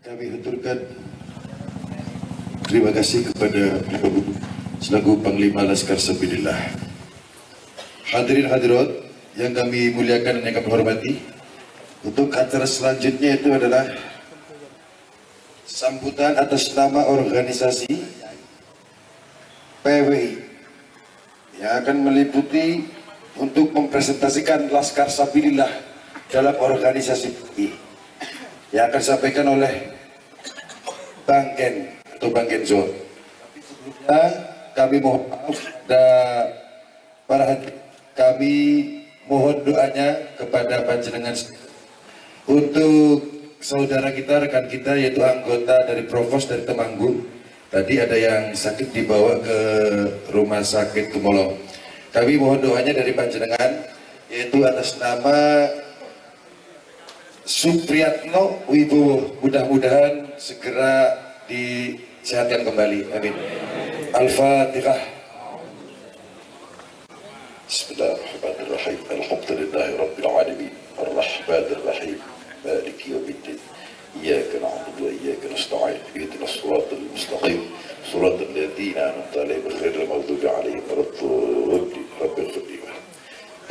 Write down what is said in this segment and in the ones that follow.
Kami haturkan terima kasih kepada beliau selaku Panglima Laskar Sabilillah. Hadirin hadirat yang kami muliakan dan yang kami hormati, untuk acara selanjutnya itu adalah sambutan atas nama organisasi PWI yang akan meliputi untuk mempresentasikan Laskar Sabilillah dalam organisasi PWI yang akan disampaikan oleh Bang Ken atau Bang Kenzo. Sebelumnya kami mohon maaf para hadirin, kami mohon doanya kepada panjenengan untuk saudara kita, rekan kita, yaitu anggota dari Provos dari Temanggung. Tadi ada yang sakit dibawa ke rumah sakit Tumolong. Kami mohon doanya dari panjenengan, yaitu atas nama Supriyatno Wibowo, mudah-mudahan segera disehatkan kembali. Amin. Al-Fatihah. Bismillahirrahmanirrahim. Alhamdulillahi Rabbil Alamin. Ar-Rahmanir-Rahim. Maliki yaumiddin. Iyyaka na'budu wa iyyaka nasta'in. Ihdinas siratal mustaqim. Siratal ladzina an'amta 'alaihim ghairil maghdubi 'alaihim waladdallin. Rabbil ighfir.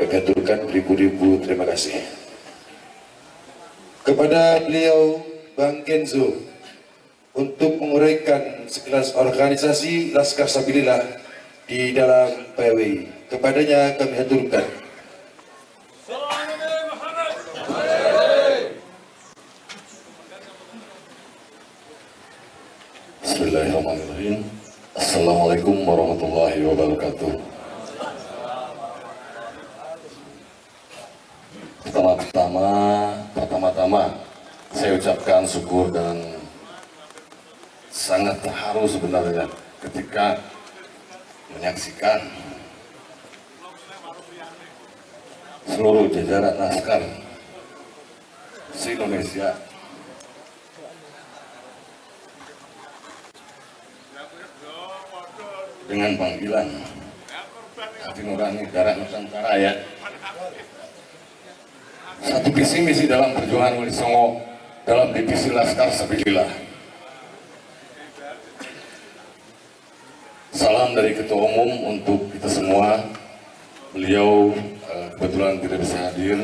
Kami haturkan beribu-ribu terima kasih kepada beliau Bang Kenzo untuk menguraikan sekelas organisasi Laskar Sabilillah di dalam PWI. Kepadanya kami haturkan. Bismillahirrahmanirrahim. Assalamualaikum warahmatullahi wabarakatuh. Pertama-tama saya ucapkan syukur dan sangat terharu sebenarnya ketika menyaksikan seluruh jajaran Laskar se-Indonesia dengan panggilan hati nurani darah Nusantara, ya. Satu visi misi dalam perjuangan Wali Songo dalam divisi Laskar Sabilillah. Salam dari Ketua Umum untuk kita semua. Beliau kebetulan tidak bisa hadir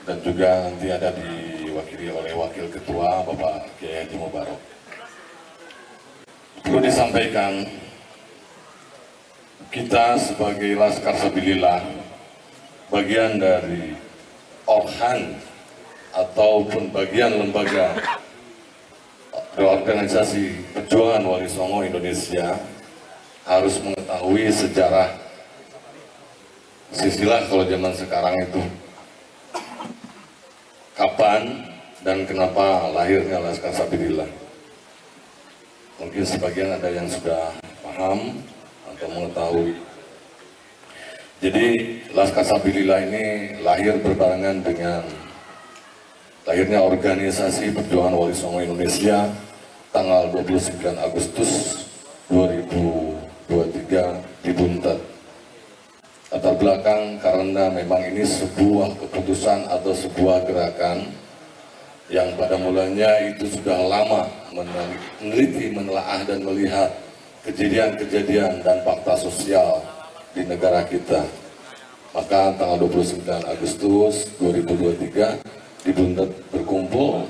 dan juga nanti ada diwakili oleh Wakil Ketua Bapak Kiai Haji Mubarok. Perlu disampaikan, kita sebagai Laskar Sabilillah bagian dari Orhan ataupun bagian lembaga organisasi perjuangan Wali Songo Indonesia harus mengetahui sejarah silsilah kalau zaman sekarang itu kapan dan kenapa lahirnya Laskar Sabilillah. Mungkin sebagian ada yang sudah paham atau mengetahui. Jadi Laskar Sabilillah ini lahir berbarengan dengan lahirnya organisasi perjuangan Wali Songo Indonesia tanggal 29 Agustus 2023 di Buntet. Latar belakang karena memang ini sebuah keputusan atau sebuah gerakan yang pada mulanya itu sudah lama meneliti, menelaah dan melihat kejadian-kejadian dan fakta sosial di negara kita. Maka tanggal 29 Agustus 2023 di Buntet berkumpul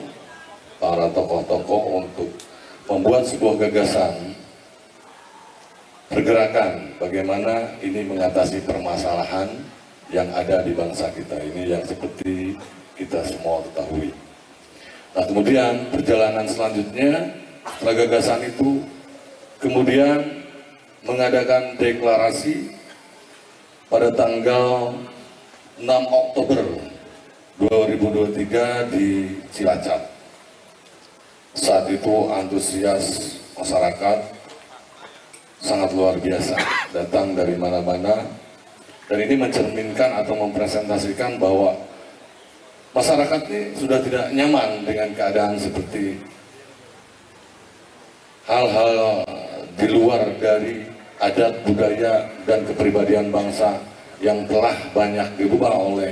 para tokoh-tokoh untuk membuat sebuah gagasan pergerakan bagaimana ini mengatasi permasalahan yang ada di bangsa kita ini yang seperti kita semua ketahui. Nah, kemudian perjalanan selanjutnya setelah gagasan itu kemudian mengadakan deklarasi pada tanggal 6 Oktober 2023 di Cilacap. Saat itu antusias masyarakat sangat luar biasa, datang dari mana-mana, dan ini mencerminkan atau mempresentasikan bahwa masyarakat ini sudah tidak nyaman dengan keadaan seperti hal-hal di luar dari adat, budaya, dan kepribadian bangsa yang telah banyak dirubah oleh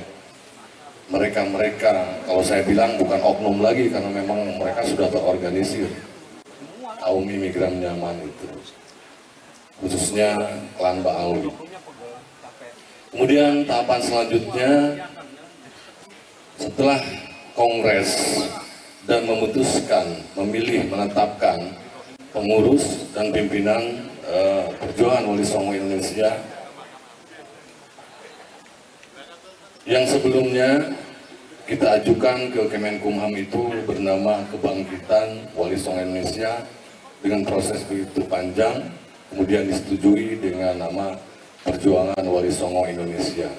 mereka-mereka, kalau saya bilang bukan oknum lagi karena memang mereka sudah terorganisir, kaum imigran nyaman itu, khususnya klan Ba'alwi. Kemudian tahapan selanjutnya setelah Kongres dan memutuskan, memilih, menetapkan pengurus dan pimpinan Perjuangan Wali Songo Indonesia yang sebelumnya kita ajukan ke Kemenkumham itu bernama Kebangkitan Wali Songo Indonesia dengan proses begitu panjang, kemudian disetujui dengan nama Perjuangan Wali Songo Indonesia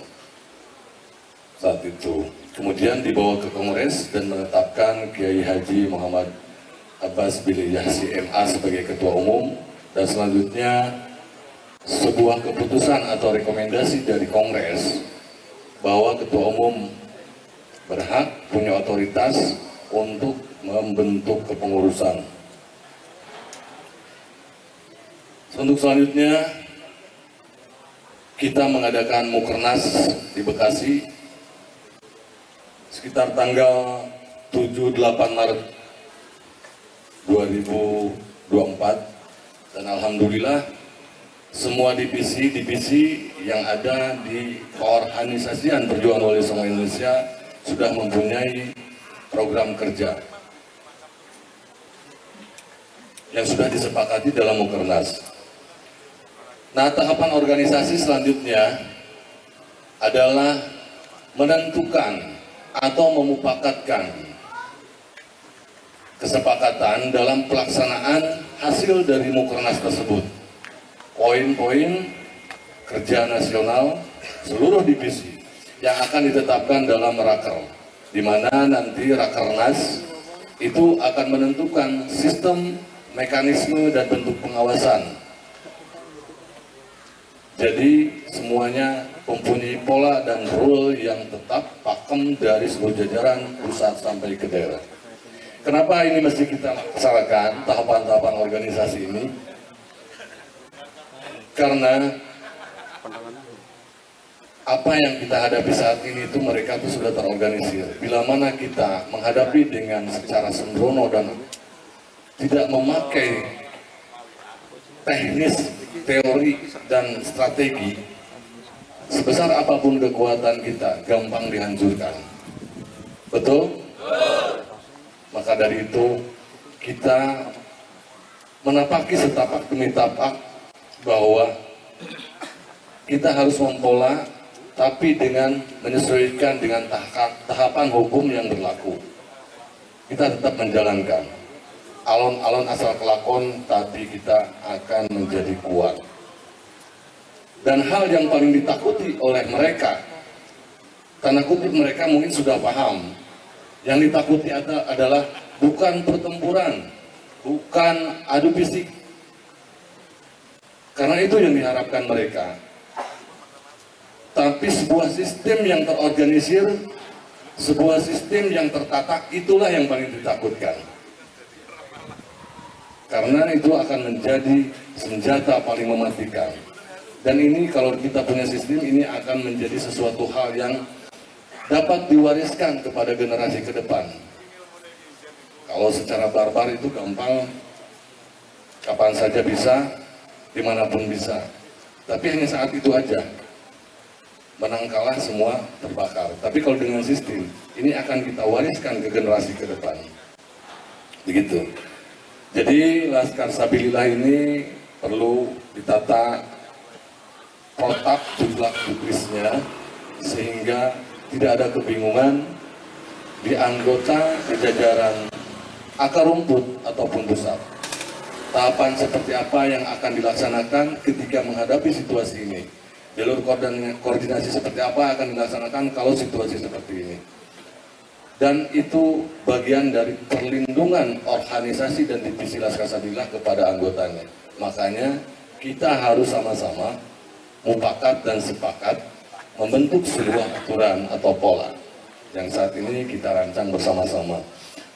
saat itu. Kemudian dibawa ke Kongres dan menetapkan Kiai Haji Muhammad Abbas Billy Yahsi MA sebagai Ketua Umum, dan selanjutnya sebuah keputusan atau rekomendasi dari Kongres bahwa Ketua Umum berhak punya otoritas untuk membentuk kepengurusan. Untuk selanjutnya kita mengadakan Mukernas di Bekasi sekitar tanggal 7-8 Maret 2024, dan alhamdulillah semua divisi yang ada di keorganisasian Perjuangan Wali Songo Indonesia sudah mempunyai program kerja yang sudah disepakati dalam Mukernas. Nah, tahapan organisasi selanjutnya adalah menentukan atau memupakatkan kesepakatan dalam pelaksanaan hasil dari Mukernas tersebut. Poin-poin kerja nasional seluruh divisi yang akan ditetapkan dalam Raker, di mana nanti Rakernas itu akan menentukan sistem, mekanisme, dan bentuk pengawasan. Jadi semuanya mempunyai pola dan rule yang tetap pakem dari seluruh jajaran pusat sampai ke daerah. Kenapa ini mesti kita laksanakan tahapan-tahapan organisasi ini? Karena apa yang kita hadapi saat ini itu mereka itu sudah terorganisir. Bila mana kita menghadapi dengan secara sembrono dan tidak memakai teknis, teori, dan strategi, sebesar apapun kekuatan kita gampang dihancurkan. Betul? Maka dari itu kita menapaki setapak demi tapak bahwa kita harus mempola, tapi dengan menyesuaikan dengan tahapan hukum yang berlaku. Kita tetap menjalankan alon-alon asal kelakon, tapi kita akan menjadi kuat. Dan hal yang paling ditakuti oleh mereka, tanda kutip mereka mungkin sudah paham, yang ditakuti adalah bukan pertempuran, bukan adu fisik. Karena itu yang diharapkan mereka. Tapi sebuah sistem yang terorganisir, sebuah sistem yang tertata, itulah yang paling ditakutkan. Karena itu akan menjadi senjata paling mematikan. Dan ini kalau kita punya sistem, ini akan menjadi sesuatu hal yang dapat diwariskan kepada generasi ke depan. Kalau secara barbar itu gampang, kapan saja bisa, dimanapun bisa. Tapi hanya saat itu aja. Menang kalah semua terbakar. Tapi kalau dengan sistem, ini akan kita wariskan ke generasi ke depan. Begitu. Jadi Laskar Sabilillah ini perlu ditata protap jumlah jukrisnya sehingga tidak ada kebingungan di anggota di jajaran akar rumput ataupun pusat. Tahapan seperti apa yang akan dilaksanakan ketika menghadapi situasi ini? Jalur koordinasi seperti apa akan dilaksanakan kalau situasi seperti ini? Dan itu bagian dari perlindungan organisasi dan divisi Laskar Sabilillah kepada anggotanya. Makanya kita harus sama-sama mufakat dan sepakat membentuk sebuah aturan atau pola yang saat ini kita rancang bersama-sama.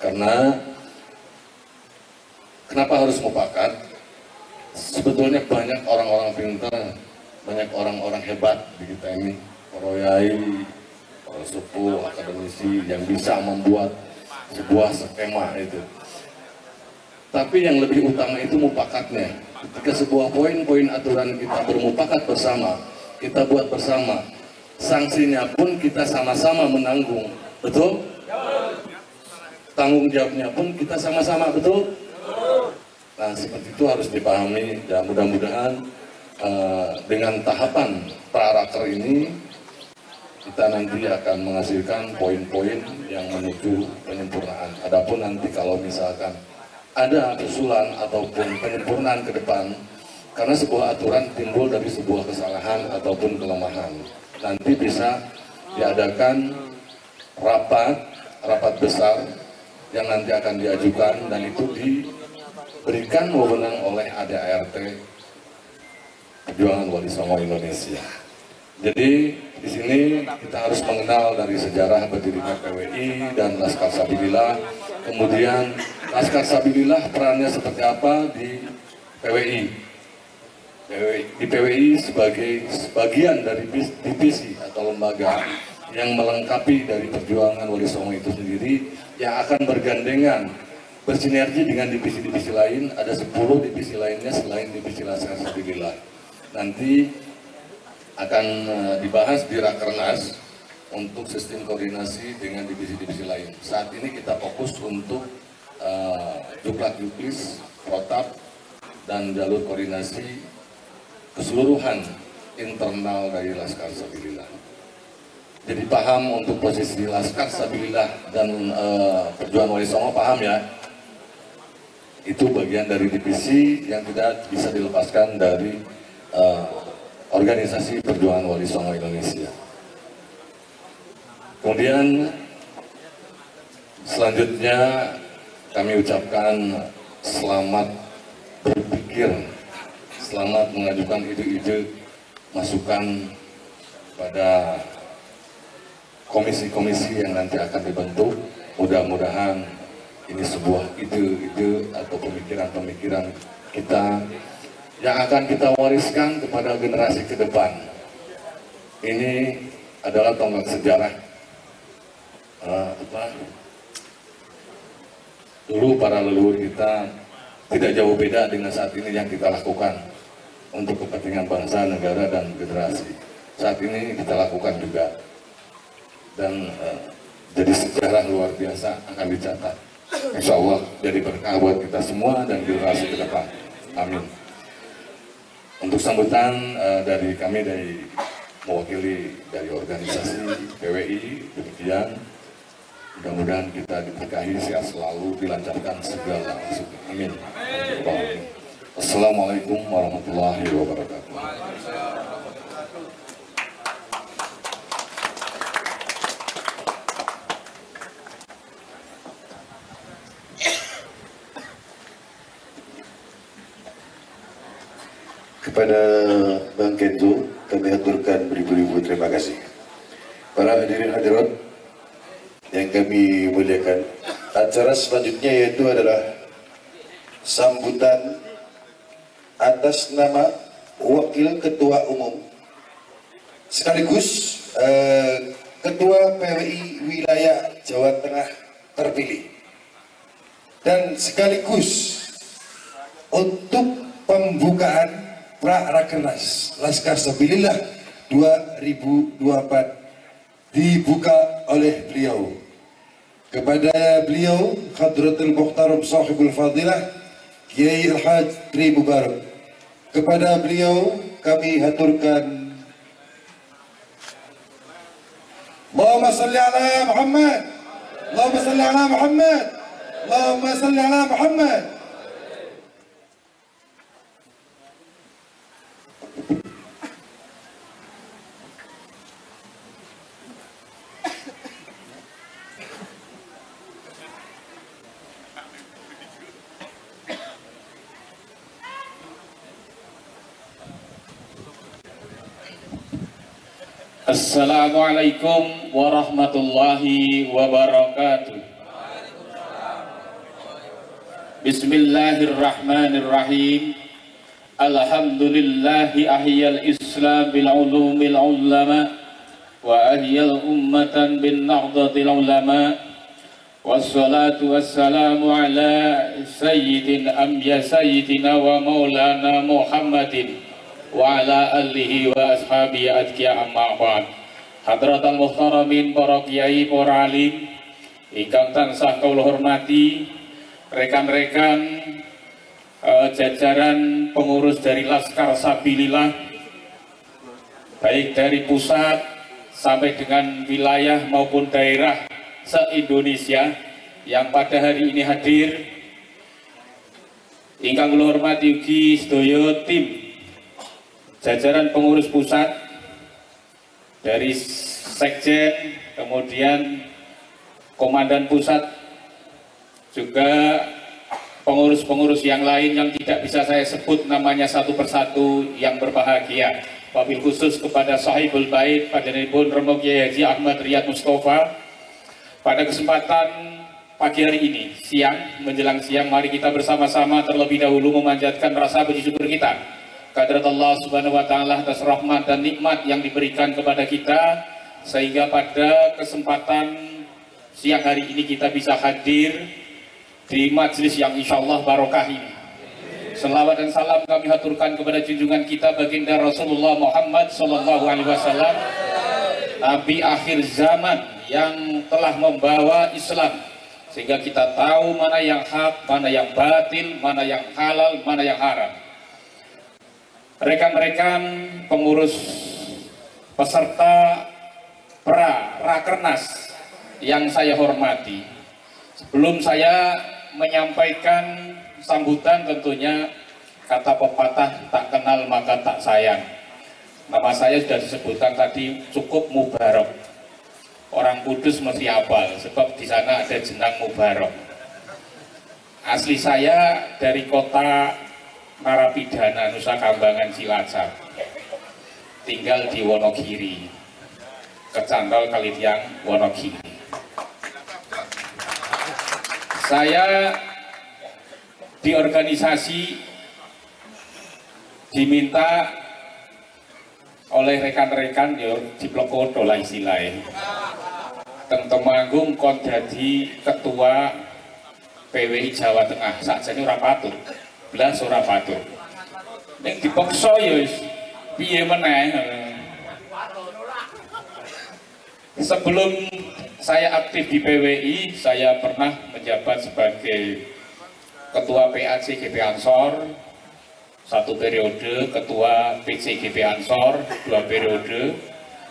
Karena kenapa harus mufakat? Sebetulnya banyak orang-orang pintar, banyak orang-orang hebat di kita ini, para yai, sepuh akademisi yang bisa membuat sebuah skema itu. Tapi yang lebih utama itu mupakatnya. Ketika sebuah poin-poin aturan kita bermupakat bersama, kita buat bersama, sanksinya pun kita sama-sama menanggung, betul? Tanggung jawabnya pun kita sama-sama, betul? Nah, seperti itu harus dipahami, dan mudah-mudahan dengan tahapan praraker ini kita nanti akan menghasilkan poin-poin yang menuju penyempurnaan. Adapun nanti kalau misalkan ada usulan ataupun penyempurnaan ke depan, karena sebuah aturan timbul dari sebuah kesalahan ataupun kelemahan, nanti bisa diadakan rapat besar yang nanti akan diajukan, dan itu diberikan wewenang oleh ADART Perjuangan Wali Songo Indonesia. Jadi di sini kita harus mengenal dari sejarah berdirinya PWI dan Laskar Sabilillah, kemudian Laskar Sabilillah perannya seperti apa di PWI. Di PWI sebagai bagian dari divisi atau lembaga yang melengkapi dari perjuangan Wali Songo itu sendiri, yang akan bergandengan bersinergi dengan divisi-divisi lain. Ada 10 divisi lainnya selain divisi Laskar Sabilillah. Nanti akan dibahas di Rakernas untuk sistem koordinasi dengan divisi-divisi lain. Saat ini kita fokus untuk Juklak-Juklis, protap, dan jalur koordinasi keseluruhan internal dari Laskar Sabilillah. Jadi paham untuk posisi Laskar Sabilillah dan Perjuangan Wali Songo, paham ya? Itu bagian dari divisi yang tidak bisa dilepaskan dari organisasi Perjuangan Wali Songo Indonesia. Kemudian selanjutnya kami ucapkan selamat berpikir, selamat mengajukan ide-ide masukan pada komisi-komisi yang nanti akan dibentuk. Mudah-mudahan ini sebuah ide-ide atau pemikiran-pemikiran kita yang akan kita wariskan kepada generasi ke depan. Ini adalah tonggak sejarah. Dulu para leluhur kita tidak jauh beda dengan saat ini yang kita lakukan untuk kepentingan bangsa, negara, dan generasi. Saat ini kita lakukan juga, dan jadi sejarah luar biasa akan dicatat. Insya Allah jadi berkah buat kita semua dan generasi ke depan. Amin. Untuk sambutan dari kami, dari mewakili dari organisasi PWI, demikian. Mudah-mudahan kita diberkahi, sehat selalu, dilancarkan segala maksudnya. Amin. Assalamualaikum warahmatullahi wabarakatuh. Kepada Bang Kenzo, kami haturkan beribu-ribu terima kasih. Para hadirin hadirat yang kami muliakan, acara selanjutnya yaitu adalah sambutan atas nama Wakil Ketua Umum sekaligus Ketua PWI Wilayah Jawa Tengah terpilih, dan sekaligus untuk pembukaan Rakernas Laskar Sabilillah 2024 dibuka oleh beliau. Kepada beliau Hadratul Muhtaram Sahibul Fadilah Kiai Al-Haj Tri Mubarak, kepada beliau kami haturkan Allahumma salli ala Muhammad, Allahumma salli ala Muhammad, Allahumma salli ala Muhammad. Assalamualaikum warahmatullahi wabarakatuh. Bismillahirrahmanirrahim. Alhamdulillahi ahyal islam bil ulumil ulama وأحيا الأمة بالنهضة العلماء والصلاة والسلام على سيدنا ومولانا محمد وعلى آله وأصحابه أتقياء أما بعد. Hadratal muhtaramin, para kiai, para alim ingkang tansah kula hormati, rekan-rekan jajaran pengurus dari Laskar Sabilillah, baik dari pusat sampai dengan wilayah maupun daerah se-Indonesia yang pada hari ini hadir. Ingkang kula hormati ugi sedaya tim jajaran pengurus pusat dari sekjen, kemudian komandan pusat, juga pengurus-pengurus yang lain yang tidak bisa saya sebut namanya satu persatu yang berbahagia. Wabil khusus kepada sahibul bait Panjenenganipun Romo Kiai Haji Ahmad Riyad Mustafa. Pada kesempatan pagi hari ini, siang menjelang siang, mari kita bersama-sama terlebih dahulu memanjatkan rasa puji syukur kita kehadirat Allah Subhanahu wa taala atas rahmat dan nikmat yang diberikan kepada kita, sehingga pada kesempatan siang hari ini kita bisa hadir di majelis yang insya Allah barokah ini. Selawat dan salam kami haturkan kepada junjungan kita baginda Rasulullah Muhammad sallallahu alaihi wasallam, Nabi akhir zaman yang telah membawa Islam, sehingga kita tahu mana yang hak, mana yang batil, mana yang halal, mana yang haram. Rekan-rekan pengurus peserta Rakernas yang saya hormati, sebelum saya menyampaikan sambutan, tentunya kata pepatah tak kenal maka tak sayang. Nama saya sudah disebutkan tadi, cukup Mubarok. Orang Kudus mesti hafal sebab di sana ada jenang Mubarok. Asli saya dari kota narapidana Nusa Kambangan Cilacap, tinggal di Wonogiri, Kecantol Kalitiang Wonogiri. Saya di organisasi diminta oleh rekan-rekan di Plekoto lah istilahnya, teng Temanggung kon dadi ketua PWI Jawa Tengah. Sakjane ora patut, blas ora patut. Ning dipaksa ya wis piye meneh. Sebelum saya aktif di PWI, saya pernah menjabat sebagai ketua PAC GP Ansor 1 periode, ketua PCGP Ansor 2 periode,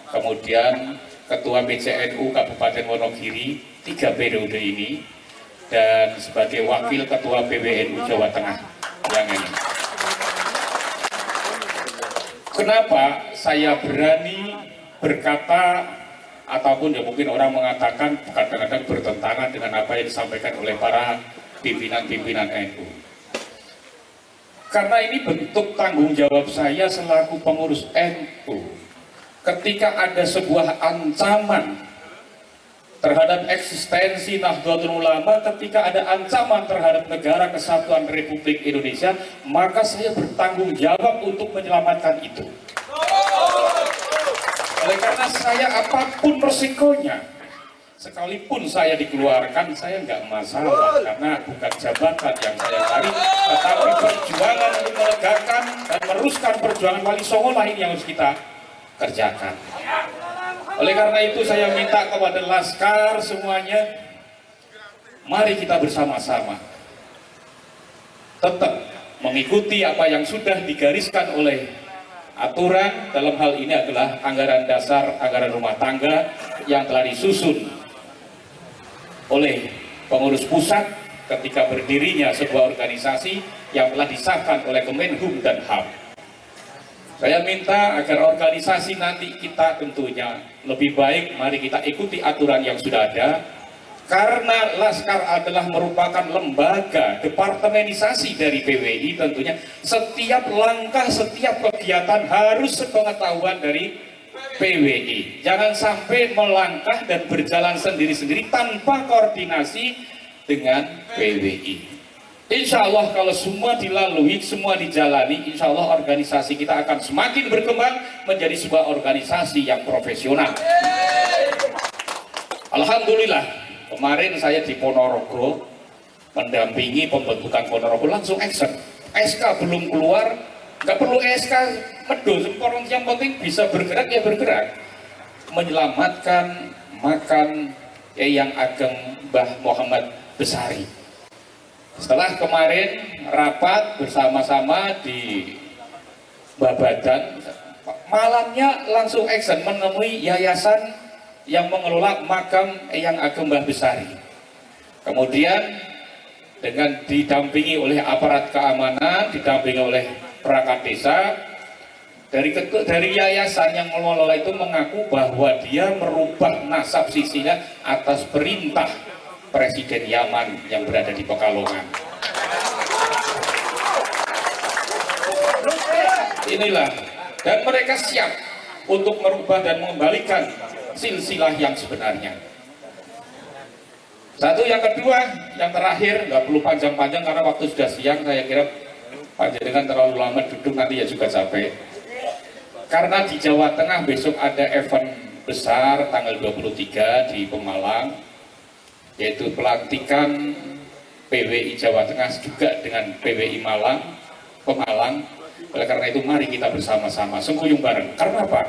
kemudian ketua PCNU Kabupaten Wonogiri 3 periode ini, dan sebagai wakil ketua PWNU Jawa Tengah yang ini. Kenapa saya berani berkata, ataupun ya mungkin orang mengatakan kadang-kadang bertentangan dengan apa yang disampaikan oleh para pimpinan-pimpinan NU? Karena ini bentuk tanggung jawab saya selaku pengurus NU. Ketika ada sebuah ancaman terhadap eksistensi Nahdlatul Ulama, ketika ada ancaman terhadap negara kesatuan Republik Indonesia, maka saya bertanggung jawab untuk menyelamatkan itu. Oleh karena saya apapun resikonya, sekalipun saya dikeluarkan, saya nggak masalah, karena bukan jabatan yang saya cari, tetapi perjuangan untuk melegakan dan meneruskan perjuangan Wali Songo lain yang harus kita kerjakan. Oleh karena itu saya minta kepada Laskar semuanya, mari kita bersama-sama tetap mengikuti apa yang sudah digariskan oleh aturan. Dalam hal ini adalah anggaran dasar, anggaran rumah tangga yang telah disusun oleh pengurus pusat ketika berdirinya sebuah organisasi yang telah disahkan oleh Kemenhum dan HAM. Saya minta agar organisasi nanti kita tentunya lebih baik, mari kita ikuti aturan yang sudah ada, karena Laskar adalah merupakan lembaga departemenisasi dari PWI. Tentunya setiap langkah, setiap kegiatan harus sepengetahuan dari PWI. Jangan sampai melangkah dan berjalan sendiri-sendiri tanpa koordinasi dengan PWI. Insya Allah kalau semua dilalui, semua dijalani, insya Allah organisasi kita akan semakin berkembang menjadi sebuah organisasi yang profesional. Alhamdulillah, kemarin saya di Ponorogo mendampingi pembentukan Ponorogo, langsung action. SK belum keluar, nggak perlu SK medul, yang penting bisa bergerak ya bergerak, menyelamatkan makan Eyang Ageng Mbah Muhammad Besari. Setelah kemarin rapat bersama-sama di Babadan, malamnya langsung action menemui yayasan yang mengelola makam Eyang Ageng Mbah Besari. Kemudian dengan didampingi oleh aparat keamanan, didampingi oleh perangkat desa, dari yayasan yang mengelola itu mengaku bahwa dia merubah nasab sisinya atas perintah Presiden Yaman yang berada di Pekalongan. Inilah, dan mereka siap untuk merubah dan mengembalikan silsilah yang sebenarnya. Satu, yang kedua, yang terakhir, nggak perlu panjang-panjang karena waktu sudah siang, saya kira panjenengan terlalu lama duduk nanti ya juga capek. Karena di Jawa Tengah besok ada event besar tanggal 23 di Pemalang, yaitu pelantikan PWI Jawa Tengah juga dengan PWI Pemalang. Oleh karena itu mari kita bersama-sama sengkuyung bareng. Karena apa?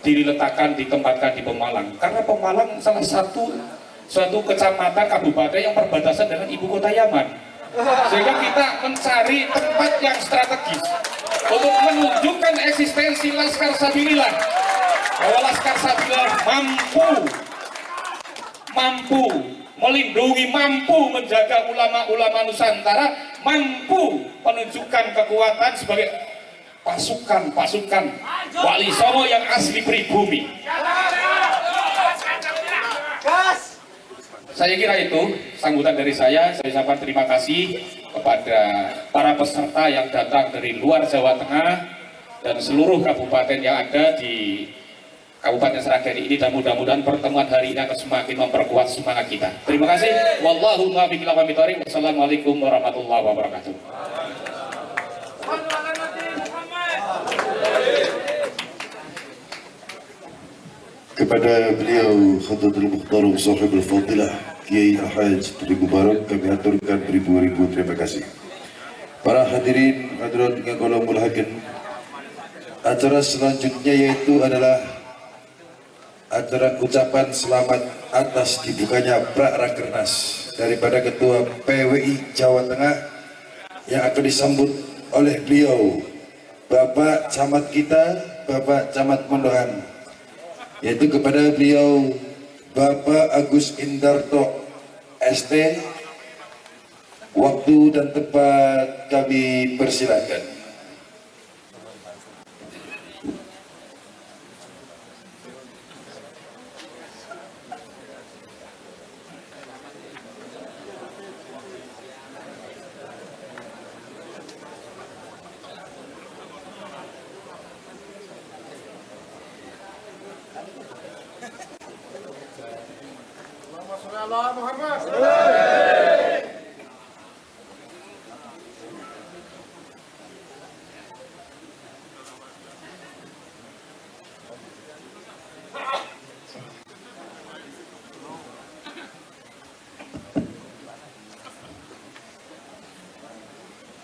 Ditempatkan di Pemalang. Karena Pemalang salah suatu kecamatan kabupaten yang perbatasan dengan ibu kota Yaman. Sehingga kita mencari tempat yang strategis untuk menunjukkan eksistensi Laskar Sabilillah, bahwa Laskar Sabilillah mampu melindungi, mampu menjaga ulama-ulama Nusantara, mampu menunjukkan kekuatan sebagai pasukan Wali Songo yang asli pribumi. Saya kira itu sambutan dari saya. Saya ucapkan terima kasih kepada para peserta yang datang dari luar Jawa Tengah dan seluruh kabupaten yang ada di Kabupaten Sragen ini, dan mudah-mudahan pertemuan hari ini akan semakin memperkuat semangat kita. Terima kasih. Wallahu muwaffiq ila aqwamit thoriq. Wassalamualaikum warahmatullahi wabarakatuh. Kepada beliau Khadijah Mukhtarum Sahibul Fadilah Kiai Al-Hajj Tri Mubarak kami aturkan beribu-ribu terima kasih. Para hadirin hadirat yang kula muliakan, acara selanjutnya yaitu adalah acara ucapan selamat atas dibukanya Prakernas daripada Ketua PWI Jawa Tengah yang akan disambut oleh beliau Bapak Camat kita, Bapak Camat Mondohan, yaitu kepada beliau Bapak Agus Indarto ST. Waktu dan tempat kami persilakan.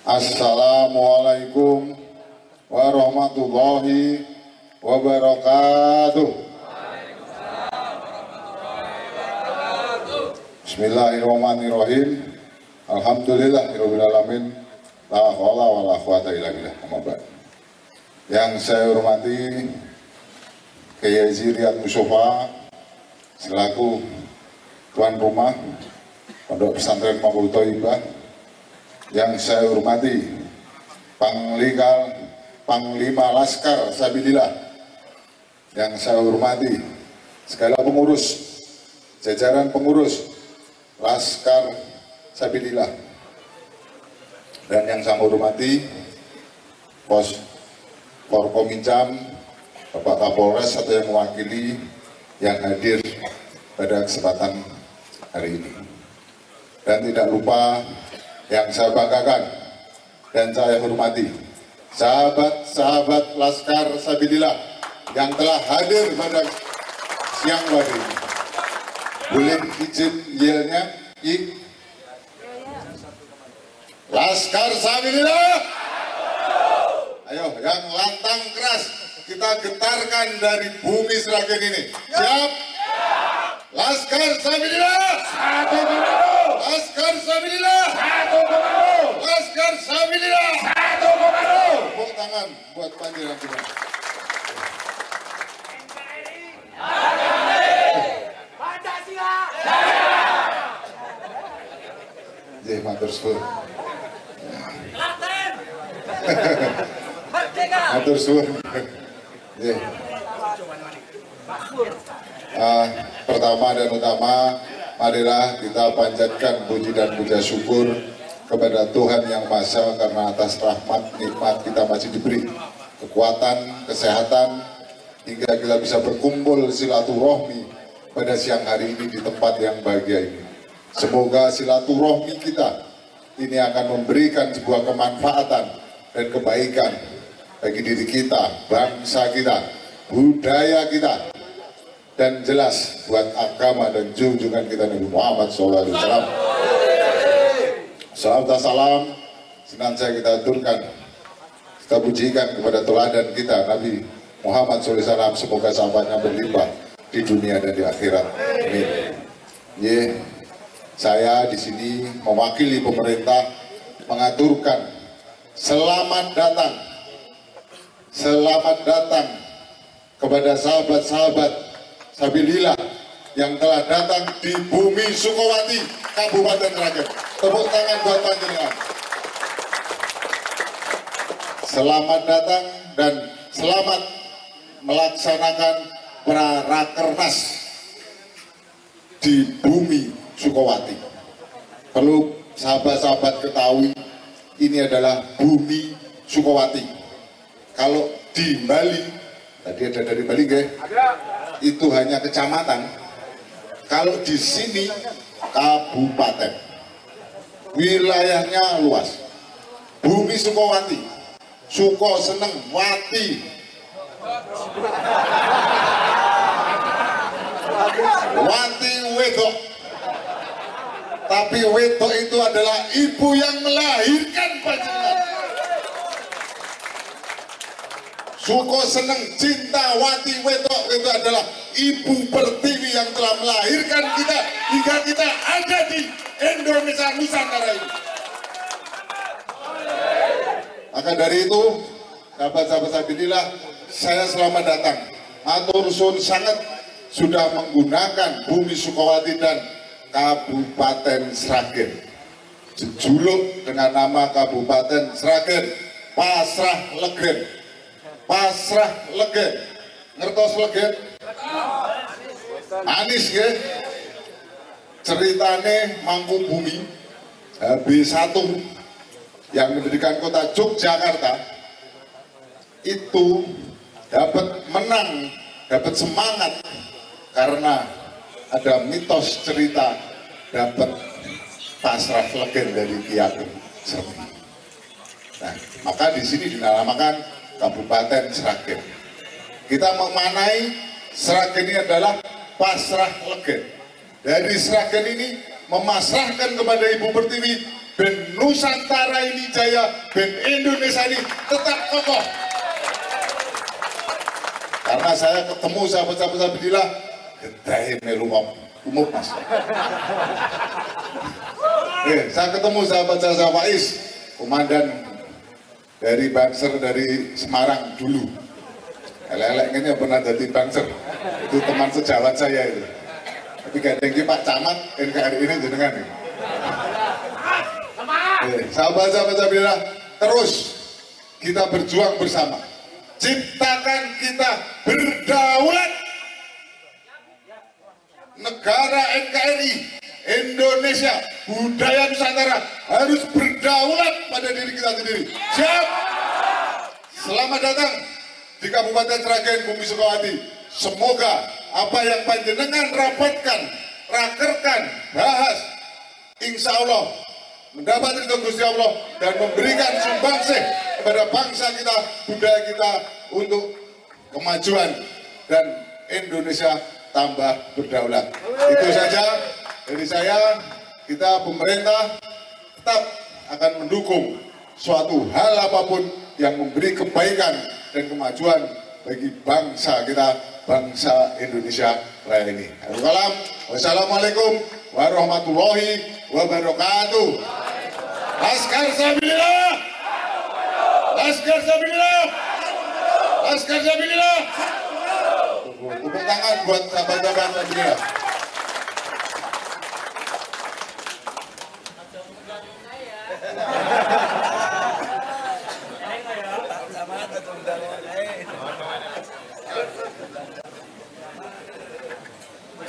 Assalamualaikum warahmatullahi wabarakatuh. Bismillahirrahmanirrahim. Alhamdulillahirabbil alamin. La haula wala quwata illa billah. Amma ba'd. Yang saya hormati Kiai Haji Riyad Mustafa selaku tuan rumah Pondok Pesantren Maqul Thaibah. Yang saya hormati Panglima Laskar Sabilillah, yang saya hormati segala pengurus, jajaran pengurus Laskar Sabilillah, dan yang saya hormati Pos Forkominjam, Bapak Kapolres atau yang mewakili yang hadir pada kesempatan hari ini. Dan tidak lupa yang saya banggakan dan saya hormati, sahabat-sahabat Laskar Sabilillah yang telah hadir pada siang hari ini. Boleh izin yelnya? Laskar Sabilillah. Ayo, yang lantang keras kita getarkan dari bumi Sragen ini. Siap? Laskar Sabilillah. Satu komando. Laskar Sabilillah. Satu komando. Laskar Sabilillah. Satu komando. Tepuk tangan buat panggilan kita. Jeh, matur suwun. Matur suwun. Jeh. Pertama dan utama, marilah kita panjatkan puji dan puja syukur kepada Tuhan Yang Maha Esa karena atas rahmat nikmat kita masih diberi kekuatan, kesehatan, hingga kita bisa berkumpul silaturahmi pada siang hari ini di tempat yang bahagia ini. Semoga silaturahmi kita ini akan memberikan sebuah kemanfaatan dan kebaikan bagi diri kita, bangsa kita, budaya kita, dan jelas buat agama dan junjungan kita Nabi Muhammad SAW. Salam dan salam senantiasa kita aturkan, kita pujikan kepada teladan kita Nabi Muhammad SAW. Semoga sahabatnya berlimpah di dunia dan di akhirat. Amin. Saya di sini mewakili pemerintah mengaturkan selamat datang kepada sahabat-sahabat Sabilillah yang telah datang di bumi Sukowati, Kabupaten Sragen. Tepuk tangan buat panjenengan. Selamat datang dan selamat melaksanakan Rakernas di bumi Sukowati. Perlu sahabat-sahabat ketahui, ini adalah bumi Sukowati. Kalau di Bali, tadi ada dari Bali nggih? Ada. Itu hanya kecamatan. Kalau di sini kabupaten, wilayahnya luas. Bumi Sukowati, Suko seneng wati, wati wedok. Tapi wedok itu adalah ibu yang melahirkan panjenengan. Suko seneng cinta wati wedok itu adalah ibu pertiwi yang telah melahirkan kita hingga kita ada di Indonesia Nusantara ini. Maka dari itu, sahabat-sahabat Sabilillah, saya selamat datang. Matur suwun sangat sudah menggunakan bumi Sukowati dan Kabupaten Sragen. Jejuluk dengan nama Kabupaten Sragen, Pasrah Legen. Pasrah Legen, ngertos Legen? Manis ya. Ceritane Mangkubumi B1 yang mendirikan kota Yogyakarta itu dapat menang, dapat semangat karena ada mitos cerita dapat Pasrah Legen dari Ki Ageng Sremi. Nah, maka di sini dinamakan Kabupaten Sragen. Kita memanai Sragen ini adalah Pasrah Legen. Dari Sragen ini memasrahkan kepada Ibu Pertiwi, ben Nusantara ini jaya, ben Indonesia ini tetap kokoh. Karena saya ketemu sahabat-sahabat Sabilillah, gedahe melu umum mas. Saya ketemu sahabat-sahabat Faiz, komandan dari Banser dari Semarang dulu. Elek-elek ini pernah jadi Banser. Itu teman sejawat saya itu. Tapi kadang-kadang Pak Camat NKRI ini jenengan nih. Sahabat-sahabat Sabilillah, terus kita berjuang bersama. Ciptakan kita berdaulat. Negara NKRI Indonesia, budaya Nusantara harus berdaulat pada diri kita sendiri. Siap? Selamat datang di Kabupaten Sragen, Bumi Sukowati. Semoga apa yang panjenengan rapatkan, rakerkan, bahas, insya Allah mendapat ridho Gusti Allah dan memberikan sumbangsih kepada bangsa kita, budaya kita untuk kemajuan dan Indonesia tambah berdaulat. Itu saja dari saya. Kita pemerintah tetap akan mendukung suatu hal apapun yang memberi kebaikan dan kemajuan bagi bangsa kita, bangsa Indonesia Raya ini. Wassalamualaikum warahmatullahi wabarakatuh. Laskar Sabilillah, Laskar Sabilillah, Laskar Sabilillah. Tepuk tangan buat sahabat-sahabat Sabilillah.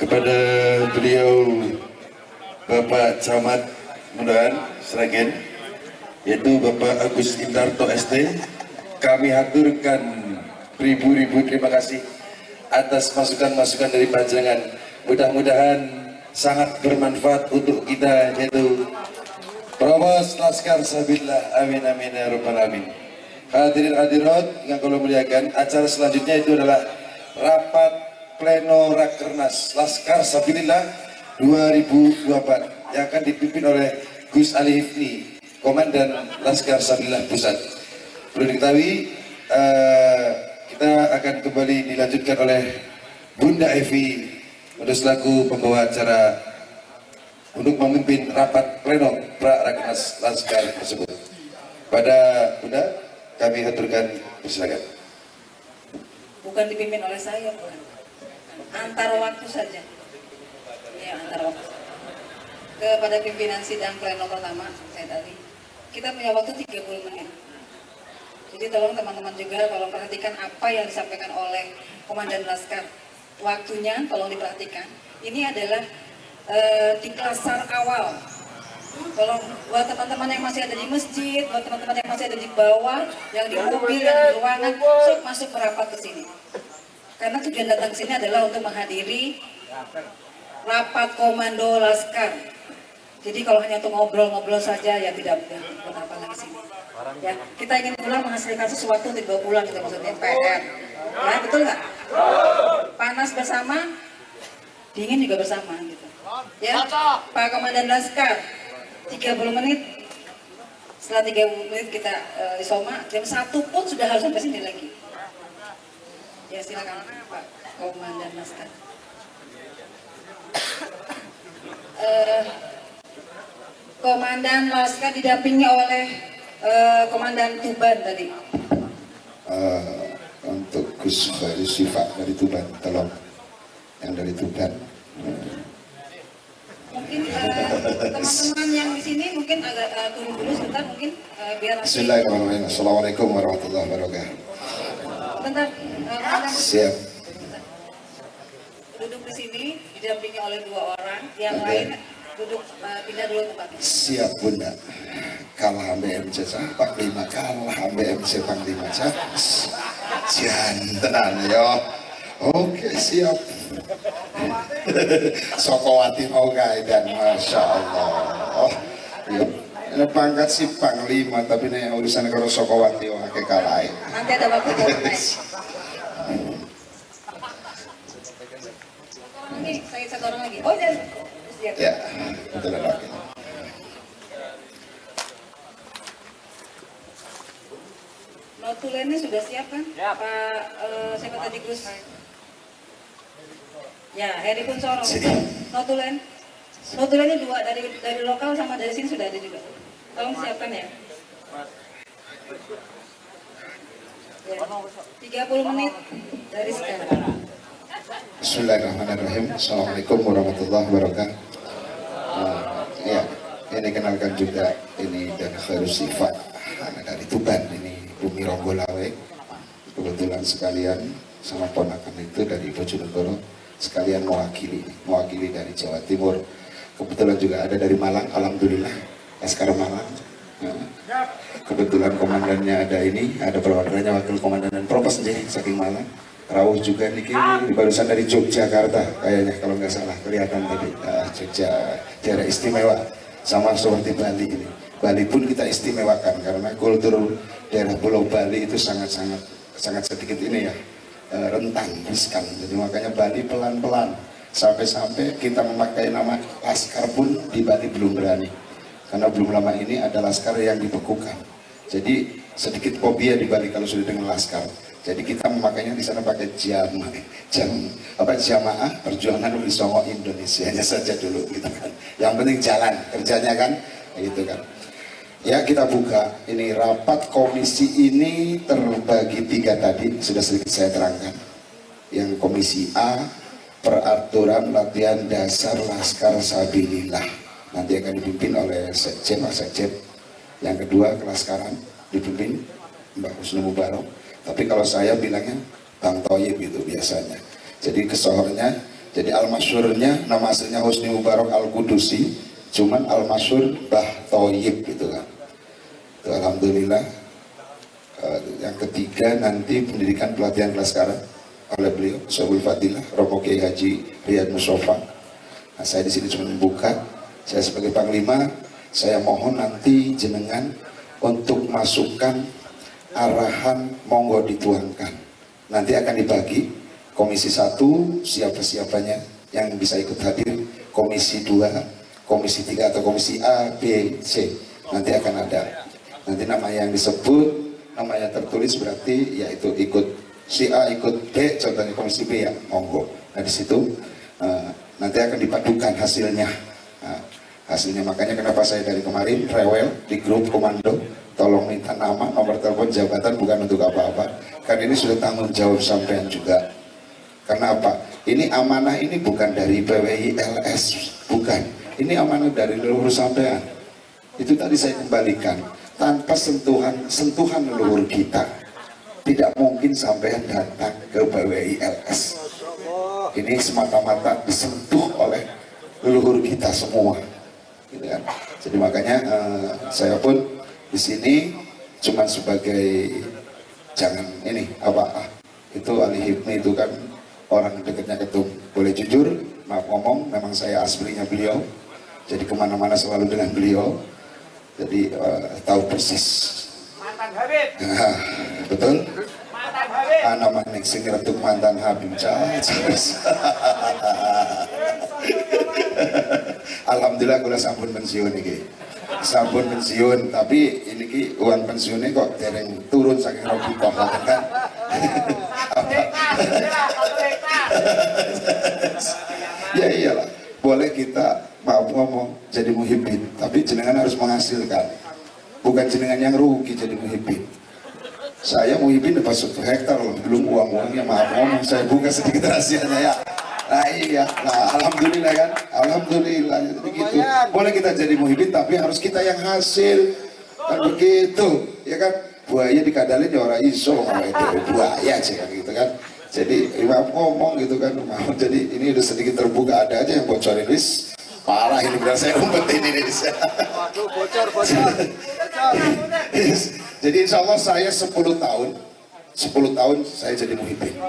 Kepada beliau Bapak Camat Mundahan Sragen, yaitu Bapak Agus Indarto ST, kami haturkan ribu-ribu terima kasih atas masukan-masukan dari panjenengan. Mudah-mudahan sangat bermanfaat untuk kita, yaitu Provos Laskar Sabilillah. Amin amin ya rabbal alamin. Hadirin hadirat yang kami muliakan, acara selanjutnya itu adalah rapat pleno Rakernas Laskar Sabilillah 2024 yang akan dipimpin oleh Gus Ali Hifni, Komandan Laskar Sabilillah Pusat. Perlu diketahui, kita akan kembali dilanjutkan oleh Bunda Evi untuk selaku pembawa acara untuk memimpin rapat pleno Rakernas Laskar tersebut. Pada Bunda, kami haturkan, persilakan. Bukan dipimpin oleh saya, bukan. Antar waktu saja. Ya, antar waktu. Kepada pimpinan sidang pleno pertama, saya tadi, kita punya waktu 30 menit. Jadi tolong teman-teman juga tolong perhatikan apa yang disampaikan oleh Komandan Laskar. Waktunya tolong diperhatikan. Ini adalah di klasar awal. Tolong buat teman-teman yang masih ada di masjid, buat teman-teman yang masih ada di bawah, yang di mobil, yang di ruangan, masuk merapat ke sini. Karena tujuan datang ke sini adalah untuk menghadiri rapat komando Laskar. Jadi kalau hanya untuk ngobrol-ngobrol saja ya tidak buat apa lagi sini. Ya, kita ingin pulang menghasilkan sesuatu, tidak bawa pulang, kita maksudnya PR. Ya, betul nggak? Panas bersama, dingin juga bersama gitu. Ya, Pak Komandan Laskar, 30 menit. Setelah 30 menit kita isoma, jam 1 pun sudah harus sampai sini lagi. Ya, silakan Pak Komandan Laskar. Komandan Laskar didampingi oleh Komandan Tuban tadi. Untuk Gus Bayu Sifat dari Tuban, tolong yang dari Tuban. Mungkin teman-teman yang di sini mungkin agak turun dulu sebentar, mungkin biar nanti. Bismillahirrahmanirrahim. Assalamualaikum warahmatullahi wabarakatuh. Bentar, Komandan. Siap. Duduk di sini didampingi oleh 2 orang, yang lain duduk pindah dulu tempatnya. Siap Bunda. Kalah MC Panglima, kalah MC Panglima. Jantenan yo. Oke, siap. Sokowati mau dan Masya Allah. Yuk. Ini pangkat si Panglima, tapi ini urusan kalau Sokowati wah kalah. Nanti ada waktu buat naik. Ini saya satu orang lagi. Oh, dan siap. Ya, betul lagi. Notulennya sudah siap kan? Ya. Pak siapa tadi Gus? Ya, Heri Kunsoro. Notulen. Notulennya 2 dari lokal sama dari sini sudah ada juga. Tolong siapkan ya. Ya. 30 menit dari sekarang. Bismillahirrahmanirrahim. Assalamualaikum warahmatullahi wabarakatuh. Ya, ini kenalkan juga ini dan Khairus Sifat dari Tuban, ini Bumi Ronggolawe. Kebetulan sekalian sama ponakan itu dari Bojonegoro sekalian mewakili dari Jawa Timur. Kebetulan juga ada dari Malang, alhamdulillah, Laskar Malang. Kebetulan komandannya ada ini, ada perwakilannya wakil komandan dan propos saking Malang. Rawuh juga niki barusan dari Yogyakarta kayaknya kalau nggak salah kelihatan tadi. Jogja daerah istimewa. sama seperti Bali ini. Bali pun kita istimewakan karena kultur daerah Pulau Bali itu sangat sedikit ini ya, rentan, riskan. Jadi makanya Bali pelan-pelan sampai kita memakai nama laskar pun di Bali belum berani, karena belum lama ini ada laskar yang dibekukan. Jadi sedikit fobia di Bali kalau sudah dengan laskar. Jadi kita memakainya di sana pakai jamaah perjuangan Uli Songo Indonesia saja dulu gitu kan. Yang penting jalan kerjanya kan, gitu kan. Ya kita buka ini rapat komisi ini terbagi 3 tadi sudah sedikit saya terangkan. Yang komisi A peraturan latihan dasar Laskar Sabilillah nanti akan dipimpin oleh Sekjen Mas Sekjen. Yang kedua kelaskaran dipimpin Mbak Husni Mubarok. Tapi kalau saya bilangnya Bang Toyib itu biasanya. Jadi kesohornya, jadi al-masyurnya nama aslinya Husni Mubarok Al-Kudusi, cuman al-masyur Bah Toyib gitu kan. Itu alhamdulillah. Yang ketiga nanti pendidikan pelatihan kelaskaran oleh beliau Sohibul Fadilah Romo Kiai Haji Riyad Mustafa. Nah, saya di sini cuma membuka. Saya sebagai panglima, saya mohon nanti jenengan untuk masukkan arahan monggo dituangkan. Nanti akan dibagi komisi 1 siapa-siapanya yang bisa ikut hadir, komisi 2, komisi 3 atau komisi A, B, C. Nanti akan ada. Nanti nama yang disebut, nama yang tertulis berarti yaitu ikut si A ikut B, contohnya komisi B ya, monggo. Nah di situ nanti akan dipadukan hasilnya. Hasilnya makanya kenapa saya dari kemarin rewel di grup komando, tolong minta nama, nomor telepon, jabatan, bukan untuk apa-apa. Karena ini sudah tanggung jawab sampean juga. Karena apa? Ini amanah ini bukan dari PWI LS, bukan. Ini amanah dari leluhur sampean. Itu tadi saya kembalikan. Tanpa sentuhan leluhur kita, tidak mungkin sampean datang ke PWI LS. Ini semata-mata disentuh oleh leluhur kita semua. Gitu kan? Jadi makanya saya pun di sini cuma sebagai jangan ini itu Ali Hipni itu kan orang dekatnya ketum. Boleh jujur, maaf ngomong, memang saya aslinya beliau. Jadi kemana-mana selalu dengan beliau. Jadi tahu persis. Mantan Habib. Betul? Mantan Habib. Nama ning sing retuk mantan Habib. Alhamdulillah kula sampun pensiun iki. Sampun pensiun, tapi ini ki uang pensiunnya kok dereng turun saking robitoh kan. Ya iyalah, boleh kita maaf ngomong jadi muhibbin, tapi jenengan harus menghasilkan. Bukan jenengan yang rugi jadi muhibbin. Saya muhibbin dapat 1 hektar loh, belum uang-uangnya, maaf ngomong, saya buka sedikit rahasianya ya. Nah iya, nah alhamdulillah kan, alhamdulillah jadi gitu. Boleh kita jadi muhibbin tapi harus kita yang hasil, kan begitu, ya kan? Buaya dikadalin ya orang iso itu buaya aja kan gitu kan. Jadi maaf ngomong gitu kan, maaf. Jadi ini udah sedikit terbuka, ada aja yang bocorin wis parah ini benar saya umpetin ini. Waduh, bocor. Jadi insya Allah saya 10 tahun saya jadi muhibbin.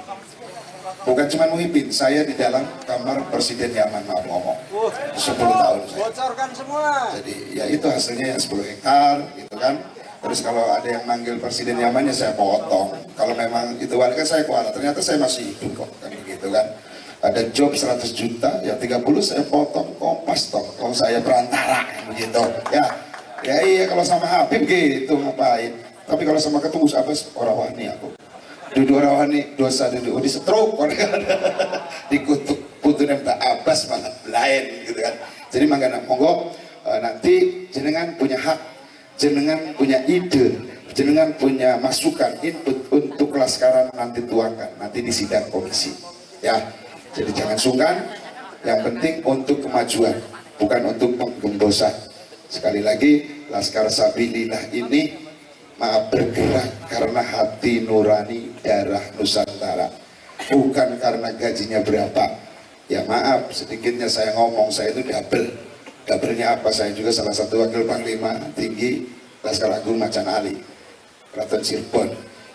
Bukan cuma muhibbin, saya di dalam kamar Presiden Yaman, maaf ngomong 10 tahun saya. Bocorkan semua. Jadi ya itu hasilnya yang 10 hektar gitu kan. Terus kalau ada yang manggil Presiden Yaman ya saya potong. Kalau memang itu wali kan saya kuala, ternyata saya masih hidup kok kan gitu kan. Ada job 100 juta, ya 30 saya potong, kompas toh. Kalau saya perantara begitu ya. Ya iya kalau sama Habib gitu ngapain. Tapi kalau sama ketemu Abbas orang wani aku. Duduk rawani dosa duduk di setruk dikutuk putunya minta Abbas malah lain gitu kan. Jadi monggo nanti jenengan punya hak, jenengan punya ide, jenengan punya masukan input untuk kelaskaran nanti tuangkan nanti di sidang komisi ya. Jadi jangan sungkan, yang penting untuk kemajuan bukan untuk penggembosan. Sekali lagi Laskar Sabilillah ini maaf bergerak karena hati nurani darah Nusantara, bukan karena gajinya berapa. Ya maaf sedikitnya saya ngomong, saya itu double-nya apa, saya juga salah satu wakil panglima tinggi Laskar Agung Macan Ali Keraton Cirebon,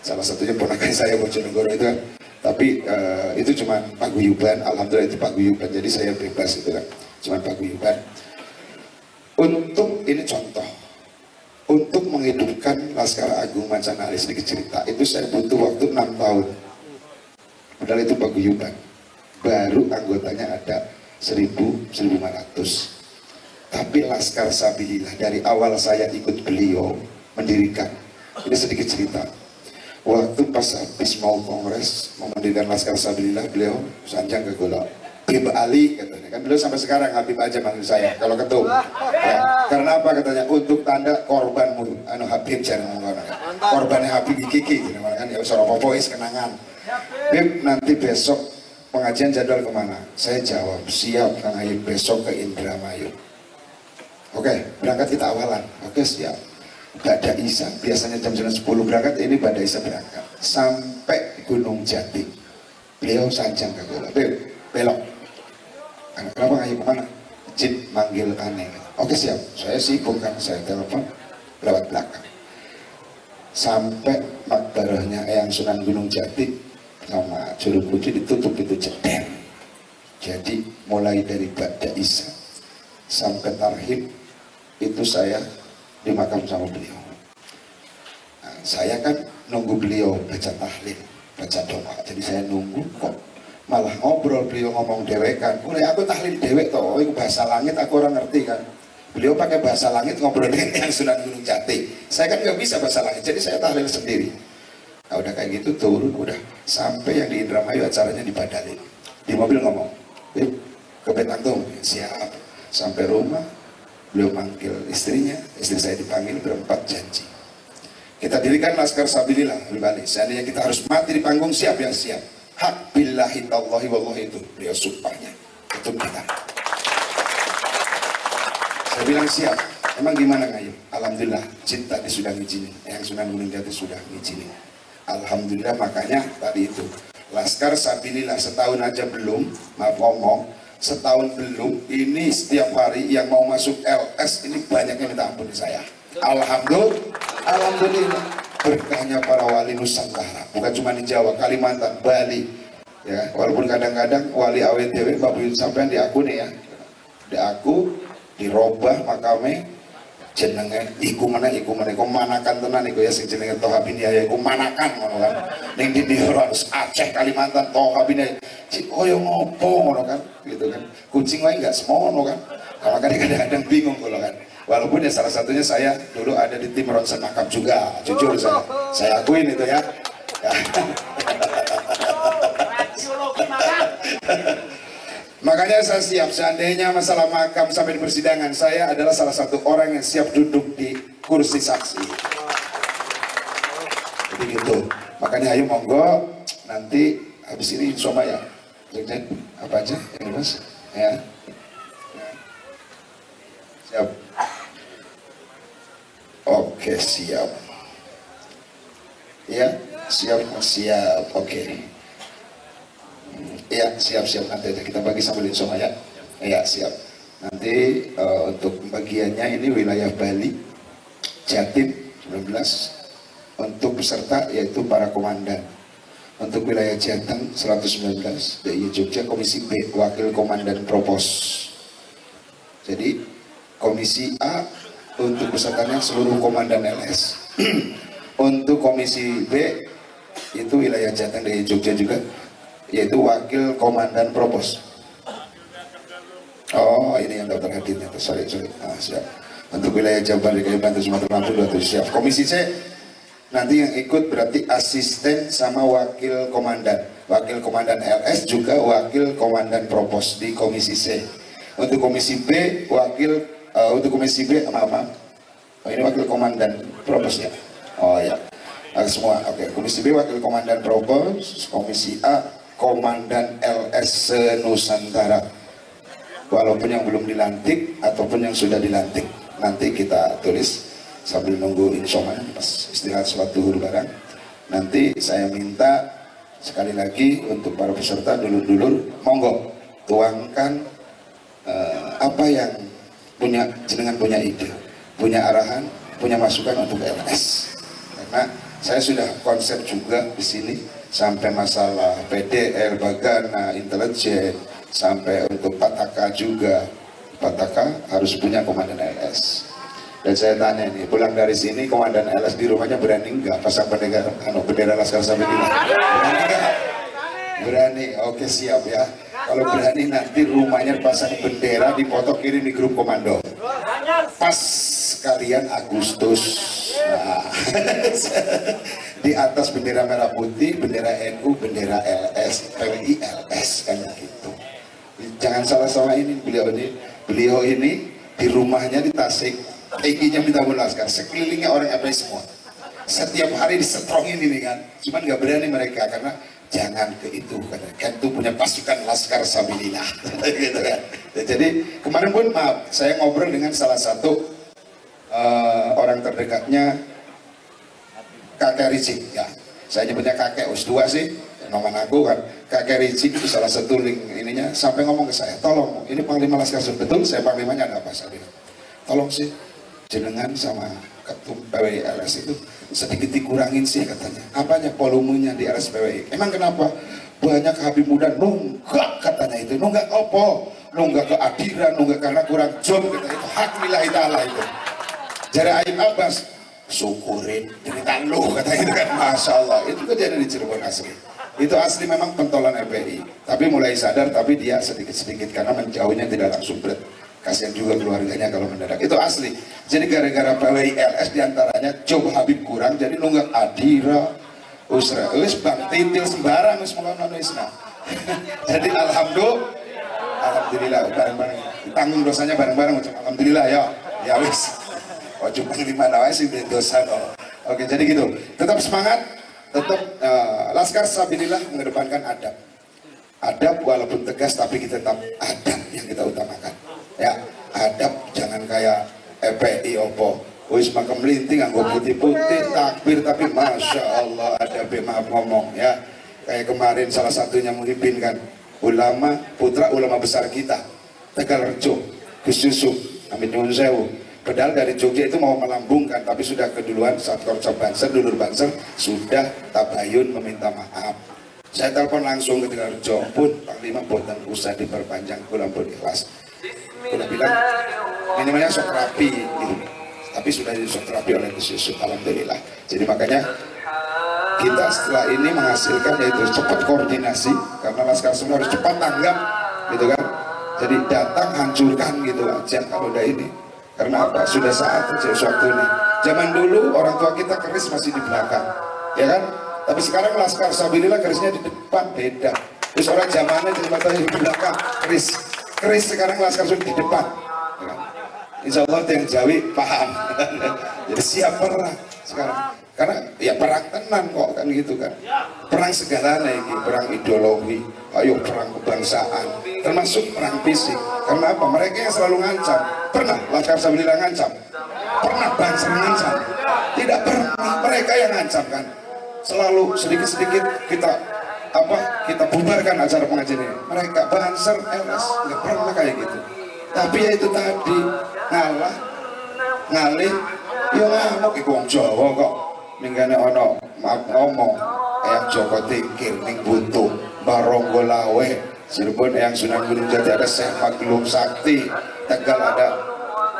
salah satunya ponakan saya Bojonegoro itu kan. Tapi itu cuma paguyuban, alhamdulillah itu paguyuban, jadi saya bebas itu kan, cuma paguyuban. Untuk ini contoh, untuk menghidupkan Laskar Agung Mancanalis sedikit cerita, itu saya butuh waktu 6 tahun. Padahal itu paguyuban, baru anggotanya ada 1.500. Tapi Laskar Sabilillah dari awal saya ikut beliau mendirikan, ini sedikit cerita. Waktu pas habis mau kongres mau mendirikan Laskar Sabilillah, beliau sanjang ke golok Habib Ali katanya, kan beliau sampai sekarang Habib aja manggil saya kalau ketum ya. Karena apa katanya, untuk tanda korbanmu anu Habib jangan korbannya Habib Kiki gitu kan ya, seorang popois kenangan. Habib nanti besok pengajian jadwal kemana? Saya jawab siap Kang Ayub, besok ke Indramayu. Oke, berangkat kita awalan. Oke, siap. Bada Isa, biasanya jam 10 berangkat, ini Bada Isa berangkat sampai Gunung Jati. Beliau sanjang ke bola, belok. Kenapa nggak kemana? Jin manggil aneh. Oke siap, saya sibuk kan, saya telepon lewat belakang. Sampai makbarahnya Eyang Sunan Gunung Jati sama Juru Puji ditutup itu jeder. Jadi mulai dari Bada Isa sampai Tarhib itu saya di makam sama beliau. Nah, saya kan nunggu beliau baca tahlil, baca doa. Jadi saya nunggu kok malah ngobrol, beliau ngomong dewekan. Mulai aku tahlil dewek toh, itu bahasa langit aku orang ngerti kan. Beliau pakai bahasa langit ngobrol dengan Eyang Sunan Gunung Jati. Saya kan nggak bisa bahasa langit, jadi saya tahlil sendiri. Nah, udah kayak gitu turun, udah sampai yang di Indramayu acaranya dibadalin. Di mobil ngomong, ke Betangtung, siap. Sampai rumah, beliau manggil istrinya, istri saya dipanggil, berempat janji. Kita dirikan Laskar Sabilillah, kembali. Seandainya kita harus mati di panggung, siap ya siap. Hak billahi tallahi wallahi, itu beliau sumpahnya. Itu kita. Saya bilang siap. Emang gimana Ngayu? Alhamdulillah, Jin tadi sudah ngizinin, yang Sunan Gunung Jati sudah ngizinin. Alhamdulillah, makanya tadi itu Laskar Sabilillah setahun aja belum, maaf ngomong, setahun belum, ini setiap hari yang mau masuk LS ini banyak yang minta ampun di saya. Alhamdulillah, berkahnya para wali Nusantara, bukan cuma di Jawa, Kalimantan, Bali, ya. Walaupun kadang-kadang wali awet dewe, Bapak Yud sampean di aku nih ya, di aku dirobah makame jenenge iku manakan tenan iku ya, sing jenenge Toha bin Yahya iku manakan ngono kan. Ning di harus Aceh, Kalimantan, Toha bin Yahya. Koyo ngopo ngono kan, gitu kan. Kucing wae enggak semono kan. Karena kadang-kadang bingung kalau kan. Walaupun ya salah satunya saya dulu ada di tim Ronsen Makam juga, jujur saya akuin itu ya. Makanya saya siap, seandainya masalah makam sampai di persidangan, saya adalah salah satu orang yang siap duduk di kursi saksi. Jadi gitu. Makanya ayo monggo, nanti habis ini insya ya. Apa aja yang mas? Ya. Siap. Oke, siap. Ya, siap. Oke. Ya, siap. Nanti kita bagi sambil insya ya. Ya, siap. Nanti untuk pembagiannya ini wilayah Bali, Jatim 19. Untuk peserta yaitu para komandan. Untuk wilayah Jateng 119, DIY Jogja Komisi B, Wakil Komandan Propos. Jadi Komisi A untuk pesertanya seluruh komandan LS. Untuk Komisi B itu wilayah Jateng DIY Jogja juga, yaitu Wakil Komandan Propos. Oh, ini yang daftar hadirnya, sorry. Siap. Untuk wilayah Jabar, DKI Banten, Sumatera Lampung 27 siap. Komisi C nanti yang ikut berarti asisten sama wakil komandan LS juga wakil komandan Propos di Komisi C. Untuk Komisi B untuk Komisi B maaf. Oh, ini wakil komandan Propos ya. Oh ya. Semua oke. Komisi B wakil komandan Propos, Komisi A komandan LS Nusantara. Walaupun yang belum dilantik ataupun yang sudah dilantik, nanti kita tulis sambil nunggu insomnia pas istirahat sholat zuhur barang. Nanti saya minta sekali lagi untuk para peserta dulur-dulur, monggo tuangkan apa yang jenengan punya ide, punya arahan, punya masukan untuk LS. Karena saya sudah konsep juga di sini sampai masalah PDR, Bagana, intelijen, sampai untuk Pataka juga, Pataka harus punya komandan LS. Dan saya tanya nih, pulang dari sini komandan LS di rumahnya berani nggak pasang bendera Laskar Sabilillah? Berani nggak? Berani, oke siap ya. Kalau berani nanti rumahnya pasang bendera, dipoto kirim di grup komando. Pas kalian Agustus, nah, di atas bendera merah putih, bendera NU, bendera LS, PWI LS kan gitu. Jangan salah sama ini, beliau ini di rumahnya di Tasik, EG-nya minta Laskar, sekelilingnya orang FPI semua. Setiap hari disetrongin ini kan, cuman nggak berani mereka karena jangan ke itu, kan itu punya pasukan Laskar Sabilillah, gitu kan. Jadi kemarin pun maaf, saya ngobrol dengan salah satu orang terdekatnya kakek Rizik ya. Saya nyebutnya kakek Ustua sih, nomor aku kan. Kakek Rizik itu salah satu link ininya sampai ngomong ke saya, tolong ini Panglima Laskar Sabilillah, betul saya Panglimanya ada apa? Saya bilang, tolong sih jenengan sama ketum PWI LS itu sedikit dikurangin sih katanya. Apanya? Volumenya di LS PWI. Emang kenapa? Banyak Habib muda nunggak katanya itu. Nunggak opo? Nunggak keadilan, nunggak karena kurang job kita itu. Hak lillahi ta'ala itu. Jadi Aib Abbas, syukurin cerita lu katanya itu kan. Masya Allah, itu kejadian di Cirebon asli. Itu asli memang pentolan FPI. Tapi mulai sadar, tapi dia sedikit-sedikit karena menjauhnya tidak langsung berat. Kasihan juga keluarganya kalau mendadak, itu asli. Jadi gara-gara PWI LS diantaranya Job Habib kurang, jadi nunggak Adira Usra Bang Titil sembarang Isna. Jadi alhamdulillah bareng-bareng tanggung dosanya bareng-bareng, alhamdulillah ya wis. Oh cuma 5 nawai sih dosa kok. Oke, jadi gitu, tetap semangat, tetap Laskar Sabilillah mengedepankan adab walaupun tegas, tapi kita tetap adab yang kita utamakan ya. Adab, jangan kayak FPI opo wis makan melinting anggo putih-putih takbir, tapi Masya Allah adab, maaf ngomong ya. Kayak kemarin salah satunya memimpin kan ulama, putra ulama besar kita Tegalrejo, Gus Yusuf Amin Nyuwun Sewu. Padahal dari Jogja itu mau melambungkan, tapi sudah keduluan saat Korcap Banser, dulur Banser sudah tabayun meminta maaf. Saya telepon langsung ke Tegalrejo, pun Panglima boten usah diperpanjang, kula pun ikhlas. Udah bilang minimalnya sok rapi gitu. Tapi sudah sok rapi oleh Gus Yusuf, alhamdulillah. Jadi makanya kita setelah ini menghasilkan yaitu cepat koordinasi, karena Laskar semua harus cepat tanggap gitu kan. Jadi datang hancurkan gitu aja kalau udah ini. Karena apa? Sudah saat waktunya. Zaman dulu orang tua kita keris masih di belakang, ya kan? Tapi sekarang Laskar Sabilillah kerisnya di depan, beda. Terus orang zamannya jadi matanya di belakang, keris sekarang Laskar sudah di depan. Ya kan? Insya Allah yang Jawi paham. Jadi siap perang sekarang. Karena ya perang tenan kok kan gitu kan. Perang segalanya ini, perang ideologi, ayo perang kebangsaan, termasuk perang fisik. Karena apa? Mereka yang selalu ngancam. Pernah Laskar Sabilillah ngancam? Pernah Banser ngancam? Tidak pernah, mereka yang ngancam kan. Selalu sedikit-sedikit kita bubarkan acara pengajian ini. Mereka Banser, LS nggak pernah kayak gitu. Tapi ya itu tadi ngalih, ya ngamuk iku wong Jawa kok. Minggane ono ngomong yang Joko Tingkir ning butuh Baronggo Lawe, Cirebon yang Sunan Gunung Jati ada Syekh Maglum Sakti, Tegal ada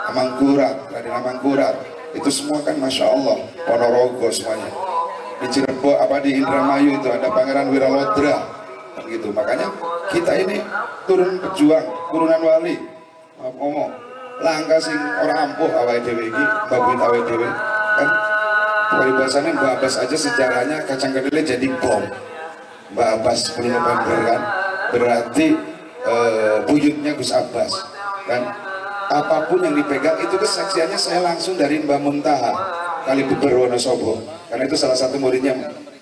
Amangkurat, Raden Amangkurat. Itu semua kan Masya Allah, Ponorogo semuanya. Di Cirebon di Indramayu itu ada Pangeran Wiralodra kan gitu. Makanya kita ini turun pejuang, turunan wali. Ngomong langkah sing orang ampuh awake dhewe iki, babuin awake dhewe kan. Paribasannya Mbak Abbas aja sejarahnya kacang kedelai jadi bom. Mbak Abbas 10 November kan, berarti buyutnya Gus Abbas kan. Apapun yang dipegang itu kesaksiannya saya langsung dari Mbak Muntaha Kalibuber Wonosobo, karena itu salah satu muridnya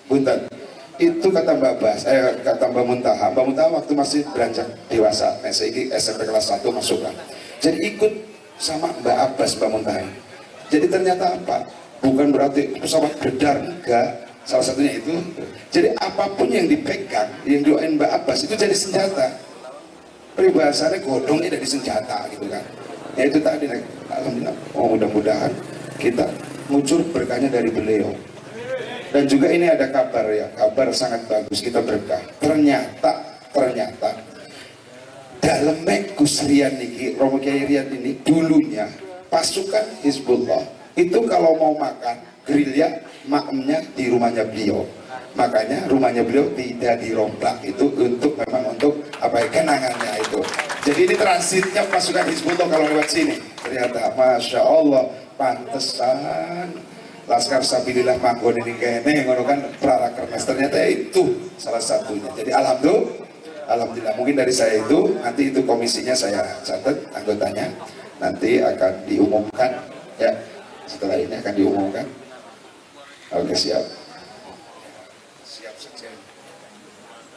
Buntan. Itu kata Mbak Abbas, kata Mbak Muntaha. Mbak Muntaha waktu masih beranjak dewasa, SMP kelas 1 masuk kan. Jadi ikut sama Mbak Abbas, Mbak Muntaha. Jadi ternyata apa? Bukan berarti pesawat beredar, enggak. Salah satunya itu. Jadi apapun yang dipegang, yang doain Mbak Abbas itu jadi senjata. Peribahasannya godongnya jadi senjata gitu kan. Ya itu tadi, alhamdulillah. Oh, mudah-mudahan kita muncul berkahnya dari beliau. Dan juga ini ada kabar ya, kabar sangat bagus, kita berkah. Ternyata Dalemek Gus Rian niki, Romo Kiai Rian ini dulunya pasukan Hizbullah itu kalau mau makan gerilya makemnya di rumahnya beliau. Makanya rumahnya beliau tidak diromplak, itu untuk memang untuk apa ya, kenangannya itu. Jadi ini transitnya pasukan Hizbullah kalau lewat sini. Ternyata Masya Allah, pantesan Laskar Sabilillah manggon ini kene ngono kan Prarakernas, ternyata itu salah satunya. Jadi alhamdulillah mungkin dari saya itu nanti itu komisinya saya catat anggotanya, nanti akan diumumkan ya, setelah ini akan diumumkan. Oke, siap sekjen.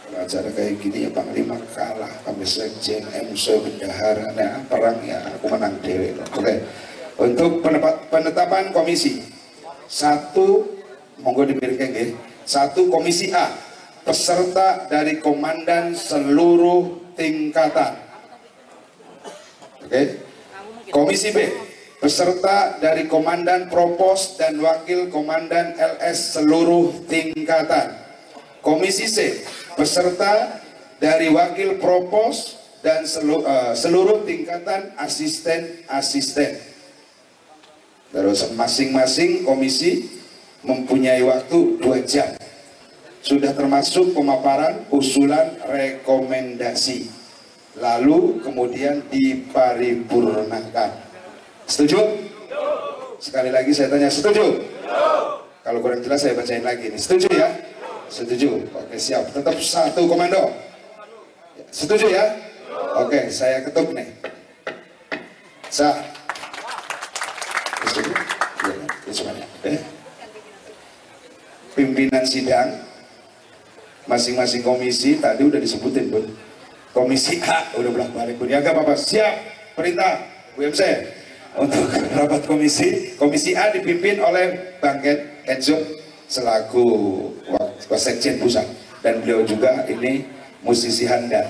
Kalau acara kayak gini ya Panglima kalah kami sekjen, MC, bendahara, nah perang ya aku menang dewe. Oke, untuk penetapan komisi satu, monggo diberikan ya. Satu, komisi A, peserta dari komandan seluruh tingkatan. Oke. Komisi B, peserta dari komandan propos dan wakil komandan LS seluruh tingkatan. Komisi C, peserta dari wakil propos dan seluruh tingkatan asisten-asisten. Terus masing-masing komisi mempunyai waktu 2 jam. Sudah termasuk pemaparan usulan rekomendasi. Lalu kemudian diparipurnakan. Setuju? Sekali lagi saya tanya, setuju? Kalau kurang jelas saya bacain lagi nih. Setuju ya? Setuju. Oke, siap. Tetap satu komando. Setuju ya? Oke, saya ketuk nih. Sah. Pimpinan sidang masing-masing komisi tadi udah disebutin Bun. Komisi A udah bolak-balik Bun. Ya gak apa-apa, siap perintah UMC untuk rapat komisi A dipimpin oleh Bang Kenzo selaku Wasekjen Pusat, dan beliau juga ini musisi handal.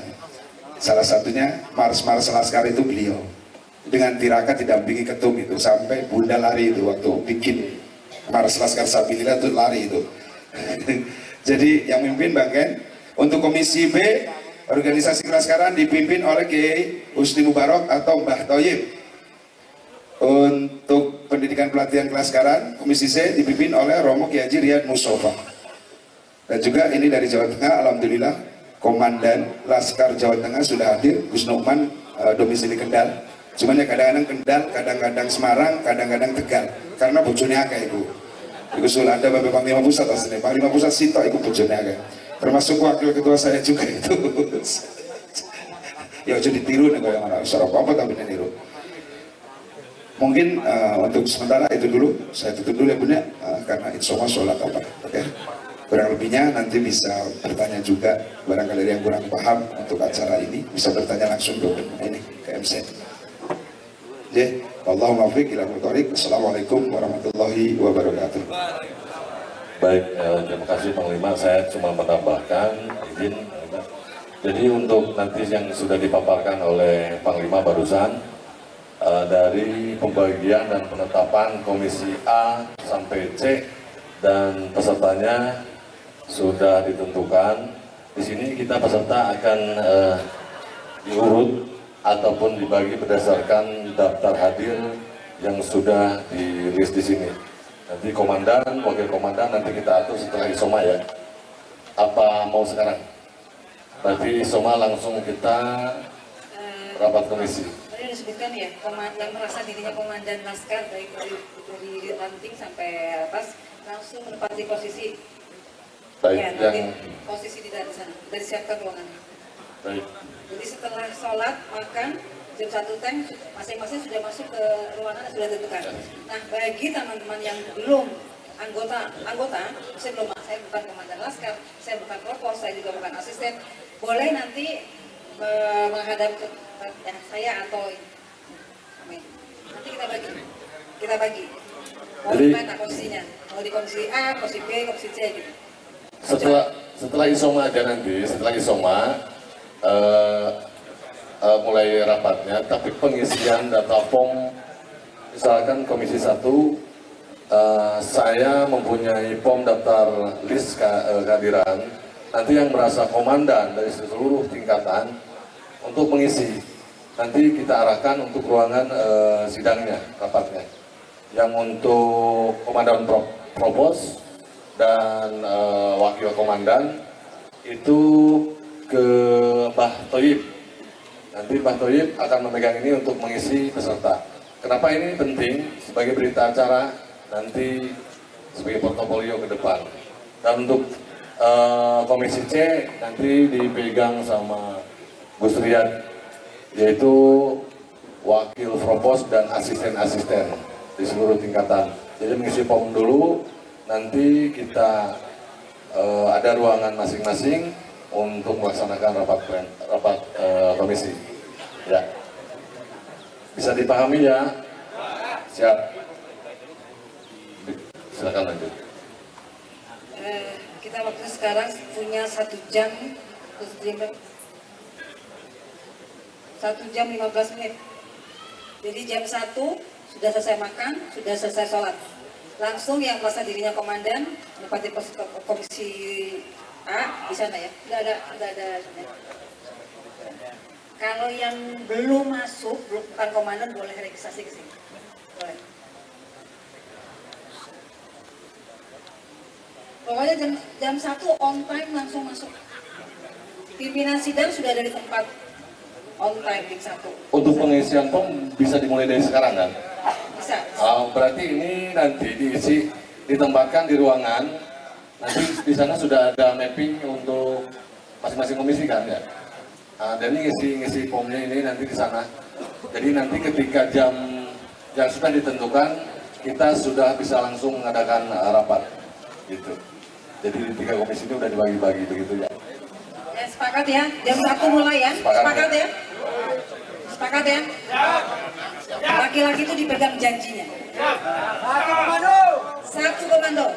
Salah satunya Mars Laskar itu beliau. Dengan tirakat didampingi ketum itu sampai bunda lari itu waktu bikin Mars Laskar Sabilillah itu lari itu. Jadi yang memimpin Bang Ken. Untuk komisi B, organisasi kelaskaran dipimpin oleh Kiai Husni Mubarak atau Mbah Toyib. Untuk pendidikan pelatihan kelaskaran, komisi C dipimpin oleh Romo Kiai Haji Riyad Mustafa. Dan juga ini dari Jawa Tengah, alhamdulillah Komandan Laskar Jawa Tengah sudah hadir, Gus Nukman, domisili Kendal. Cuman ya kadang-kadang Kendal, kadang-kadang Semarang, kadang-kadang Tegal. Karena bojone akeh ibu. Iku sudah ada Bapak Panglima Pusat aslinya. Panglima Pusat Sito iku bojone akeh. Termasuk wakil ketua saya juga itu. Ya jadi ditiru nih kayak mana. Secara apa tapi niru. Mungkin untuk sementara itu dulu. Saya tutup dulu ya Bunda, karena insya Allah sholat apa. Oke. Kurang lebihnya nanti bisa bertanya juga. Barangkali yang kurang paham untuk acara ini bisa bertanya langsung ke ini ke MC. Ya, Allahumma fiq ila muthariq. Assalamualaikum warahmatullahi wabarakatuh. Baik, terima kasih Panglima. Saya cuma menambahkan izin. Jadi untuk nanti yang sudah dipaparkan oleh Panglima barusan dari pembagian dan penetapan komisi A sampai C dan pesertanya sudah ditentukan. Di sini kita peserta akan diurut ataupun dibagi berdasarkan daftar hadir yang sudah di-list di sini. Nanti komandan, wakil komandan nanti kita atur setelah isoma ya. Apa mau sekarang? Berarti isoma langsung kita rapat komisi. Tadi disebutkan ya, yang merasa dirinya komandan laskar dari ranting sampai atas langsung menempati posisi. Baik, ya, yang posisi di dalam sana, dari siapkan ruangannya. baik. Jadi setelah sholat, makan, jam 1 teng, masing-masing sudah masuk ke ruangan yang sudah ditentukan. Nah, bagi teman-teman yang belum anggota, saya bukan komandan laskar, saya bukan propos, saya juga bukan asisten, boleh nanti menghadap ke saya atau ini. Nanti kita bagi. Mau di mana posisinya? Mau di komisi A, komisi B, komisi C gitu. Setelah isoma aja nanti, setelah isoma mulai rapatnya, tapi pengisian data form misalkan komisi 1 saya mempunyai form daftar list kehadiran, nanti yang merasa komandan dari seluruh tingkatan untuk mengisi. Nanti kita arahkan untuk ruangan sidangnya, rapatnya. Yang untuk komandan provos dan wakil komandan itu ke Mbah Toyib. Nanti Mbah Toyib akan memegang ini untuk mengisi peserta. Kenapa ini penting? Sebagai berita acara, nanti sebagai portofolio ke depan. Dan untuk komisi C nanti dipegang sama Gus Riyad, yaitu wakil provos dan asisten-asisten di seluruh tingkatan. Jadi mengisi form dulu, nanti kita ada ruangan masing-masing untuk melaksanakan rapat komisi. Ya, bisa dipahami ya? Siap. Silakan lanjut. Kita waktu sekarang punya 1 jam, 1 jam 15 menit. Jadi jam 1 sudah selesai makan, sudah selesai sholat. Langsung yang merasa dirinya komandan, menempati komisi A di sana ya. Udah ada. Kalau yang belum masuk, bukan komandan, boleh registrasi ke sini. Boleh. Pokoknya jam 1 on time langsung masuk. Pimpinan sidang sudah ada di tempat on time jam 1. Untuk pengisian form bisa dimulai dari sekarang kan? Bisa. Berarti ini nanti diisi, ditempatkan di ruangan. Nanti di sana sudah ada mapping untuk masing-masing komisi kan ya. Dan ini ngisi formnya ini nanti di sana. Jadi nanti ketika jam yang sudah ditentukan, kita sudah bisa langsung mengadakan rapat, gitu. Jadi 3 komisi ini udah dibagi-bagi begitu ya. Ya, sepakat ya. Jam 1 mulai ya. Sepakat ya. Sepakat ya. Laki-laki itu dipegang janjinya. 1 komando.